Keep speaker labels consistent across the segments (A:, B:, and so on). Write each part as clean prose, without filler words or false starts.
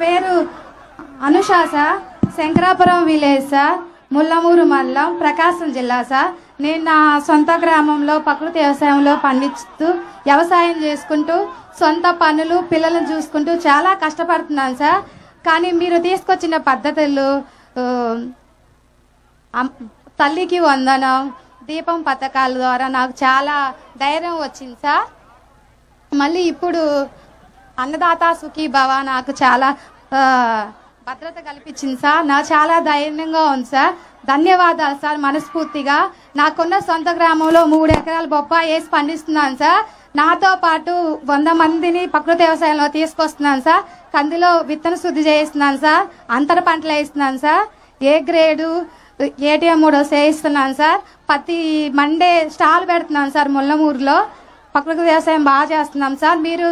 A: పేరు Anusha sir. Shankarapuram village sir, Mullamuru మండలం, ప్రకాశం జిల్లా సార్. నేను నా సొంత గ్రామంలో ప్రకృతి వ్యవసాయంలో పండిస్తూ వ్యవసాయం చేసుకుంటూ సొంత పనులు పిల్లలను చూసుకుంటూ చాలా కష్టపడుతున్నాను సార్. కానీ మీరు తీసుకొచ్చిన పద్ధతులు తల్లికి వందనం, దీపం పథకాల ద్వారా నాకు చాలా ధైర్యం వచ్చింది సార్. మళ్ళీ ఇప్పుడు అన్నదాత సుఖీభవ నాకు చాలా భద్రత కల్పించింది సార్. నాకు చాలా ధైర్యంగా ఉంది సార్. ధన్యవాదాలు సార్ మనస్ఫూర్తిగా. నాకున్న సొంత గ్రామంలో 3 ఎకరాల బొప్పాయి వేసి పండిస్తున్నాను సార్. నాతో పాటు 100 మందిని ప్రకృతి వ్యవసాయంలో తీసుకొస్తున్నాను సార్. కందిలో విత్తన శుద్ధి చేయిస్తున్నాను సార్. అంతర పంటలు వేస్తున్నాను సార్. ఏ గ్రేడు ఏటీఎం 3 చేయిస్తున్నాను సార్. ప్రతి మండే స్టాల్ పెడుతున్నాను సార్. ముల్లమూరులో ప్రకృతి వ్యవసాయం బాగా చేస్తున్నాం సార్. మీరు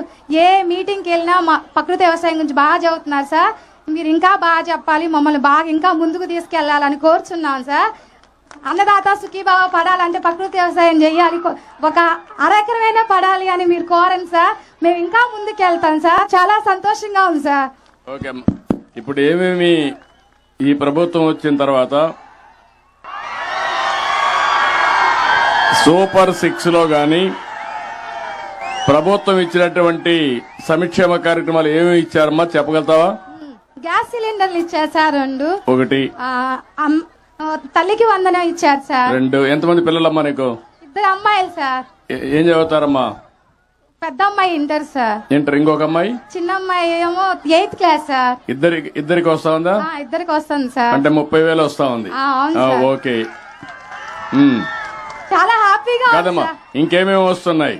A: ఏ మీటింగ్కి వెళ్ళినా మా ప్రకృతి వ్యవసాయం గురించి బాగా చదువుతున్నారు సార్. మీరు ఇంకా బాగా చెప్పాలి, మమ్మల్ని బాగా ఇంకా ముందుకు తీసుకెళ్లాలని కోరుచున్నాం సార్. అన్నదాత సుఖీభావ పడాలంటే ప్రకృతి వ్యవసాయం చేయాలి, ఒక అరెకరమైనా పడాలి అని మీరు కోరండి సార్. మేము ఇంకా ముందుకు వెళ్తాం సార్. చాలా సంతోషంగా ఉంది సార్.
B: ఓకే, ఇప్పుడు ఏమేమి ఈ ప్రభుత్వం వచ్చిన తర్వాత సూపర్ 6 లో గాని ప్రభుత్వం ఇచ్చినటువంటి సంక్షేమ కార్యక్రమాలు ఏమేమి ఇచ్చారమ్మా చెప్పగలుగుతావా?
A: గ్యాస్ సిలిండర్లు ఇచ్చారు సార్ 2.
B: ఒకటి
A: తల్లికి వందనం ఇచ్చారు సార్.
B: 2. ఎంతమంది పిల్లలమ్మా నీకు?
A: 2 అమ్మాయిలు సార్.
B: ఏం చదువుతారమ్మా?
A: పెద్ద అమ్మాయి ఇంటర్ సార్.
B: ఇంటర్. ఇంకొక అమ్మాయి?
A: చిన్న అమ్మాయి ఏమో 8th క్లాస్ సార్.
B: ఇద్దరికి వస్తా ఉందా?
A: ఇద్దరికి వస్తుంది సార్.
B: అంటే 30,000 వస్తా ఉంది. ఓకే,
A: చాలా హ్యాపీగా
B: కాదమ్మా. ఇంకేమేమి వస్తున్నాయి?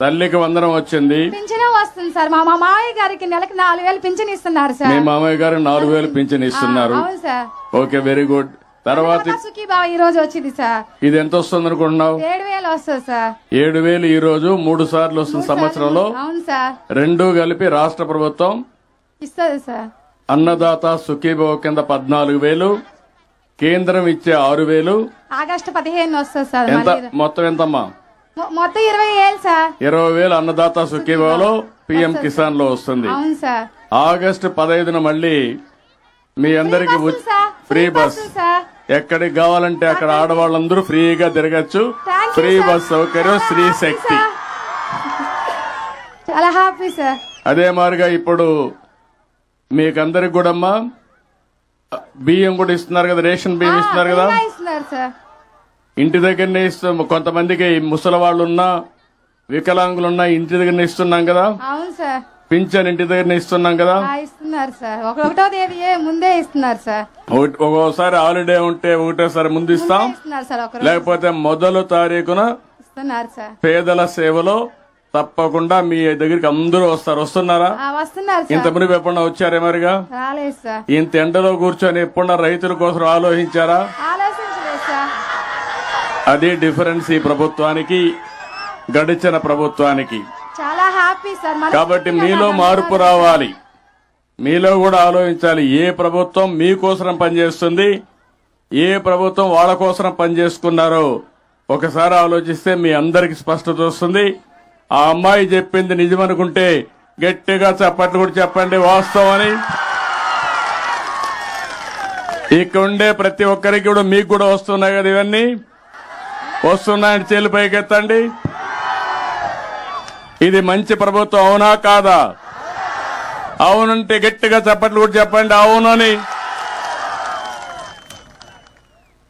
B: తల్లికి వందనం వచ్చింది,
A: పింఛన్ వస్తుంది సార్. మా మామయ్య గారికి నెలకి 4,000 పింఛన్ ఇస్తున్నారు సార్.
B: మీ మామయ్య గారు 4,000 పింఛన్ ఇస్తున్నారు.
A: అవును సార్.
B: Okay, very good. తర్వాత
A: సుఖీభావ ఈ రోజు వచ్చింది సార్.
B: ఇది ఎంత వస్తుంది అనుకుంటున్నావు?
A: 7,000 వస్తుంది సార్.
B: 7,000 ఈ రోజు 3 సార్లు వస్తుంది సంవత్సరంలో.
A: అవును సార్.
B: 2 కలిపి రాష్ట్ర ప్రభుత్వం
A: ఇస్తుంది సార్.
B: అన్నదాత సుఖీభావ కింద 14,000, కేంద్రం ఇచ్చే 6,000.
A: ఆగస్టు 15 వస్తుంది సార్.
B: ఎంత మొత్తం? ఎంతమ్మా?
A: మొత్తం 20,000 సార్.
B: 20,000 అన్నదాత సుఖీభావలో పిఎం కిసాన్ లో వస్తుంది.
A: అవును సార్.
B: ఆగస్టు 15న మళ్ళీ మీ అందరికి ఫ్రీ బస్. ఎక్కడికి కావాలంటే అక్కడ ఆడవాళ్ళందరూ ఫ్రీగా తిరగచ్చు. ఫ్రీ బస్ సౌకర్యం, స్త్రీ శక్తి.
A: చాలా హ్యాపీ సార్.
B: అదే మాదిరిగా ఇప్పుడు మీకందరికి కూడా అమ్మా బియ్యం కూడా ఇస్తున్నారు కదా, రేషన్ బియ్యం ఇస్తున్నారు కదా.
A: ఇస్తున్నారు సార్.
B: ఇంటి దగ్గరనే ఇస్తాం. కొంతమందికి ముసలి వాళ్ళున్నా వికలాంగులున్నా ఇంటి దగ్గరనే ఇస్తున్నాం కదా.
A: అవును సార్.
B: పింఛన్ ఇంటి దగ్గరనే ఇస్తున్నాం కదా.
A: ఇస్తున్నారు సార్. 1వ తేదీ ముందే ఇస్తున్నారు సార్.
B: ఒక్కోసారి హాలిడే ఉంటే ఒకటేసారి ముందు ఇస్తాం, లేకపోతే మొదలు తారీఖున
A: ఇస్తున్నారు సార్.
B: పేదల సేవలో తప్పకుండా మీ దగ్గరికి అందరూ వస్తారు. వస్తున్నారా?
A: వస్తున్నారు.
B: ఇంత మునిపు ఎప్పుడన్నా వచ్చారే? మరిగా
A: రాలేదు సార్.
B: ఇంత ఎండలో కూర్చొని ఎప్పుడన్నా రైతుల కోసం ఆలోచించారా?
A: ఆలోచించలేదు సార్.
B: అది డిఫరెన్స్ ఈ ప్రభుత్వానికి గడిచిన ప్రభుత్వానికి.
A: చాలా హ్యాపీ సార్.
B: కాబట్టి మీలో మార్పు రావాలి, మీలో కూడా ఆలోచించాలి. ఏ ప్రభుత్వం మీకోసం పనిచేస్తుంది, ఏ ప్రభుత్వం వాళ్ళ కోసం పనిచేసుకున్నారో ఒకసారి ఆలోచిస్తే మీ అందరికి స్పష్టత వస్తుంది. ఆ అమ్మాయి చెప్పింది నిజమనుకుంటే గట్టిగా చప్పట్లు కూడా చెప్పండి వాస్తవం అని. ఇక్కడ ఉండే ప్రతి ఒక్కరికి కూడా మీకు కూడా వస్తున్నాయి కదా, ఇవన్నీ వస్తున్నాయని చేలు పైకెత్తండి. ఇది మంచి ప్రభుత్వం అవునా కాదా? అవునంటే గట్టిగా చప్పట్లు కూడా చెప్పండి అవునని.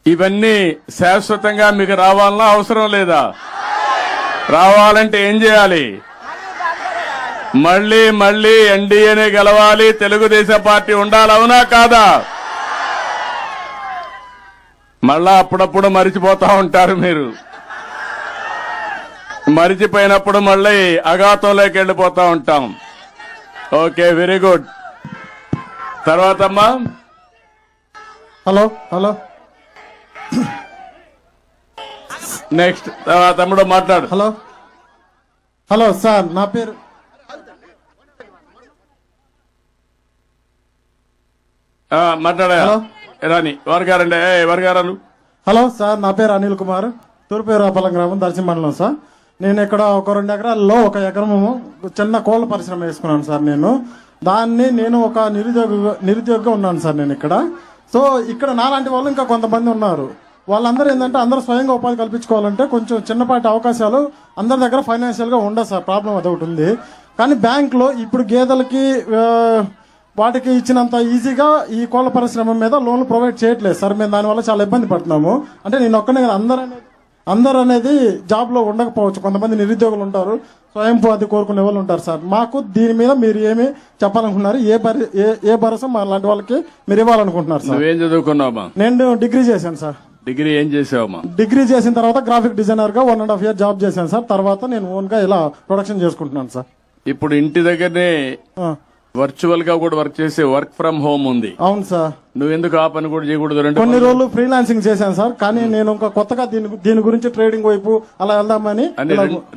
B: ఇవన్నీ శాశ్వతంగా మీకు రావాలన్నా అవసరం లేదా? రావాలంటే ఏం చేయాలి? మళ్లీ మళ్లీ ఎన్డీఏనే గెలవాలి, తెలుగుదేశం పార్టీ ఉండాలి, అవునా కాదా? మళ్ళా అప్పుడప్పుడు మరిచిపోతా ఉంటారు మీరు. మరిచిపోయినప్పుడు మళ్ళీ అఘాతంలోకి వెళ్లిపోతా ఉంటాం. Okay, very good. తర్వాత అమ్మా.
C: హలో హలో
B: నెక్స్ట్ తమ్ముడు మాట్లాడు.
C: హలో హలో సార్, నా పేరు
B: మాట్లాడా రాని వర్గారండి వర్గారాలు.
C: హలో సార్, నా పేరు అనిల్ కుమార్, తూర్పురాపల్లం గ్రామం, దర్శి మండలం సార్. నేను ఇక్కడ ఒక 2 ఎకరాల్లో 1 ఎకరము చిన్న కోళ్ల పరిశ్రమ వేసుకున్నాను సార్. నేను దాన్ని నేను ఒక నిరుద్యోగిగా ఉన్నాను సార్ నేను ఇక్కడ. సో ఇక్కడ నాలాంటి వాళ్ళు ఇంకా కొంతమంది ఉన్నారు. వాళ్ళందరూ ఏంటంటే అందరూ స్వయంగా ఉపాధి కల్పించుకోవాలంటే కొంచెం చిన్నపాటి అవకాశాలు అందరి దగ్గర ఫైనాన్షియల్గా ఉండదు సార్. ప్రాబ్లం అదొకటి ఉంది. కానీ బ్యాంక్లో ఇప్పుడు గేదెలకి వాటికి ఇచ్చినంత ఈజీగా ఈ కోళ్ళ పరిశ్రమ మీద లోన్లు ప్రొవైడ్ చేయట్లేదు సార్. మేము దానివల్ల చాలా ఇబ్బంది పడుతున్నాము. అంటే నేను ఒక్కనే కదా, అందరూ అనేది జాబ్లో ఉండకపోవచ్చు. కొంతమంది నిరుద్యోగులు ఉంటారు, స్వయం ఉపాధి కోరుకునే వాళ్ళు ఉంటారు సార్. మాకు దీని మీద మీరు ఏమి చెప్పాలనుకుంటున్నారు? ఏ భరోసా మా లాంటి వాళ్ళకి మీరు ఇవ్వాలనుకుంటున్నారు సార్?
B: నువ్వేం చదువుకున్నావా?
C: నేను డిగ్రీ చేశాను సార్.
B: డిగ్రీ ఏం చేసావమ్మా?
C: డిగ్రీ చేసిన తర్వాత గ్రాఫిక్ డిజైనర్ గా 1.5 year జాబ్ చేశాను సార్. తర్వాత నేను ఓన్ గా ఇలా ప్రొడక్షన్ చేసుకుంటున్నాను సార్.
B: ఇప్పుడు ఇంటి దగ్గరనే వర్చువల్ గా కూడా వర్క్ చేసే వర్క్ ఫ్రమ్ హోమ్ ఉంది.
C: అవును సార్.
B: నువ్వెందుకు ఆ పని కూడా చేయకూడదు?
C: కొన్ని రోజులు ఫ్రీలాన్సింగ్ చేశాను సార్. కానీ నేను ఇంకా కొత్తగా దీని గురించి ట్రేడింగ్ వైపు అలా వెళ్దామని.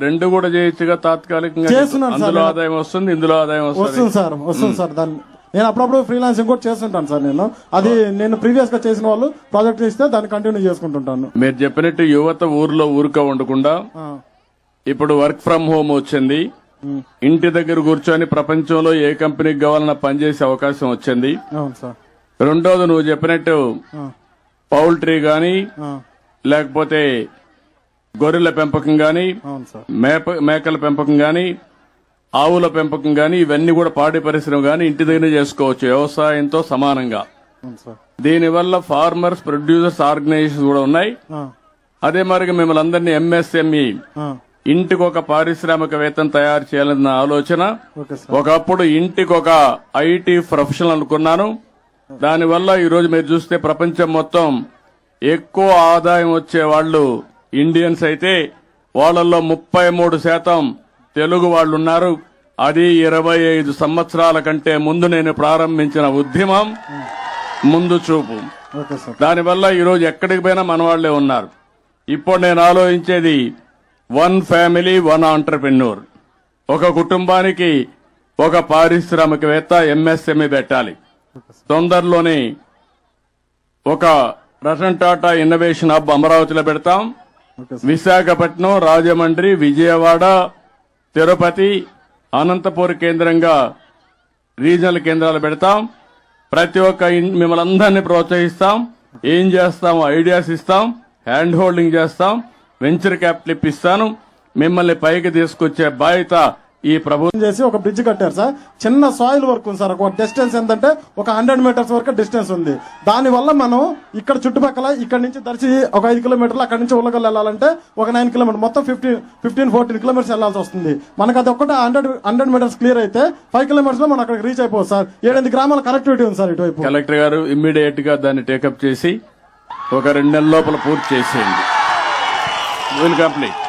B: రెండు కూడా చేయొచ్చుగా తాత్కాలికంగా.
C: చేస్తున్నాను సార్.
B: అందులో ఆదాయం వస్తుంది, ఇందులో ఆదాయం
C: వస్తుంది సార్. దాన్ని నేను అప్పుడప్పుడు ఫ్రీలాన్సింగ్ కూడా చేస్తుంటాను సార్. నేను ప్రీవియస్ గా చేసిన వాళ్ళు ప్రాజెక్ట్ ఇస్తే దాన్ని కంటిన్యూ చేసుకుంటుంటాను.
B: మీరు చెప్పినట్టు యువత ఊర్లో ఊరుక ఉండకుండా ఇప్పుడు వర్క్ ఫ్రం హోమ్ వచ్చింది. ఇంటి దగ్గర కూర్చొని ప్రపంచంలో ఏ కంపెనీకి కావాలన్నా పనిచేసే అవకాశం వచ్చింది.
C: అవును సార్.
B: రెండోది నువ్వు చెప్పినట్టు పౌల్ట్రీ గాని లేకపోతే గొర్రెల పెంపకం గాని, మేకల పెంపకం గాని, ఆవుల పెంపకం గాని, ఇవన్నీ కూడా పాడి పరిశ్రమ గాని ఇంటి దగ్గర చేసుకోవచ్చు వ్యవసాయంతో సమానంగా. దీనివల్ల ఫార్మర్స్ ప్రొడ్యూసర్స్ ఆర్గనైజేషన్ కూడా ఉన్నాయి. అదే మరి మిమ్మల్ని అందరినీ ఎంఎస్ఎంఈ ఇంటికి ఒక పారిశ్రామికవేత్తను తయారు చేయాలన్న ఆలోచన. ఒకప్పుడు ఇంటికి ఒక ఐటీ ప్రొఫెషనల్ అనుకున్నాను. దానివల్ల ఈ రోజు మీరు చూస్తే ప్రపంచం మొత్తం ఎక్కువ ఆదాయం వచ్చే వాళ్ళు ఇండియన్స్ అయితే వాళ్ళల్లో 33% తెలుగు వాళ్ళు ఉన్నారు. అది 25 సంవత్సరాల కంటే ముందు నేను ప్రారంభించిన ఉద్యమం ముందు చూపు. దానివల్ల ఈ రోజు ఎక్కడికి పోయినా మన వాళ్లే ఉన్నారు. ఇప్పుడు నేను ఆలోచించేది 1 family 1 entrepreneur. ఒక కుటుంబానికి ఒక పారిశ్రామికవేత్త ఎంఎస్ఎంఈ పెట్టాలి. తొందరలోనే ఒక రతన్ టాటా ఇన్నోవేషన్ హబ్ అమరావతిలో పెడతాం. విశాఖపట్నం, రాజమండ్రి, విజయవాడ, తిరుపతి, అనంతపూర్ కేంద్రంగా రీజనల్ కేంద్రాలు పెడతాం. ప్రతి ఒక్క మిమ్మల్ని అందరినీ ప్రోత్సహిస్తాం. ఏం చేస్తాం? ఐడియాస్ ఇస్తాం, హ్యాండ్ హోల్డింగ్ చేస్తాం, వెంచర్ క్యాపిటల్ ఇప్పిస్తాను. మిమ్మల్ని పైకి తీసుకొచ్చే బాధ్యత ఈ ప్రభుత్వం
C: చేసి ఒక బ్రిడ్జ్ కట్టారు సార్. చిన్న సాయిల్ వర్క్ ఉంది సార్. ఒక డిస్టెన్స్ ఏంటంటే ఒక 100 meters వరకు డిస్టెన్స్ ఉంది. దానివల్ల మనం ఇక్కడ చుట్టుపక్కల ఇక్కడ నుంచి దర్శి ఒక 5 kilometers, అక్కడ నుంచి ఉల్లగల్ వెళ్ళాలంటే ఒక 9 kilometers, మొత్తం 15-14 kilometers వెళ్లాల్సి వస్తుంది. మనకు అది ఒక్కటే 100 meters క్లియర్ అయితే 5 kilometers లో మనం అక్కడికి రీచ్ అయిపోవచ్చు సార్. 7-8 గ్రామాల కనెక్టివిటీ ఉంది సార్ ఇటువైపు.
B: కలెక్టర్ గారు ఇమ్మీడియట్ గా దాన్ని టేకప్ చేసి ఒక 2 నెలల లోపల పూర్తి చేసేయండి. Will complete.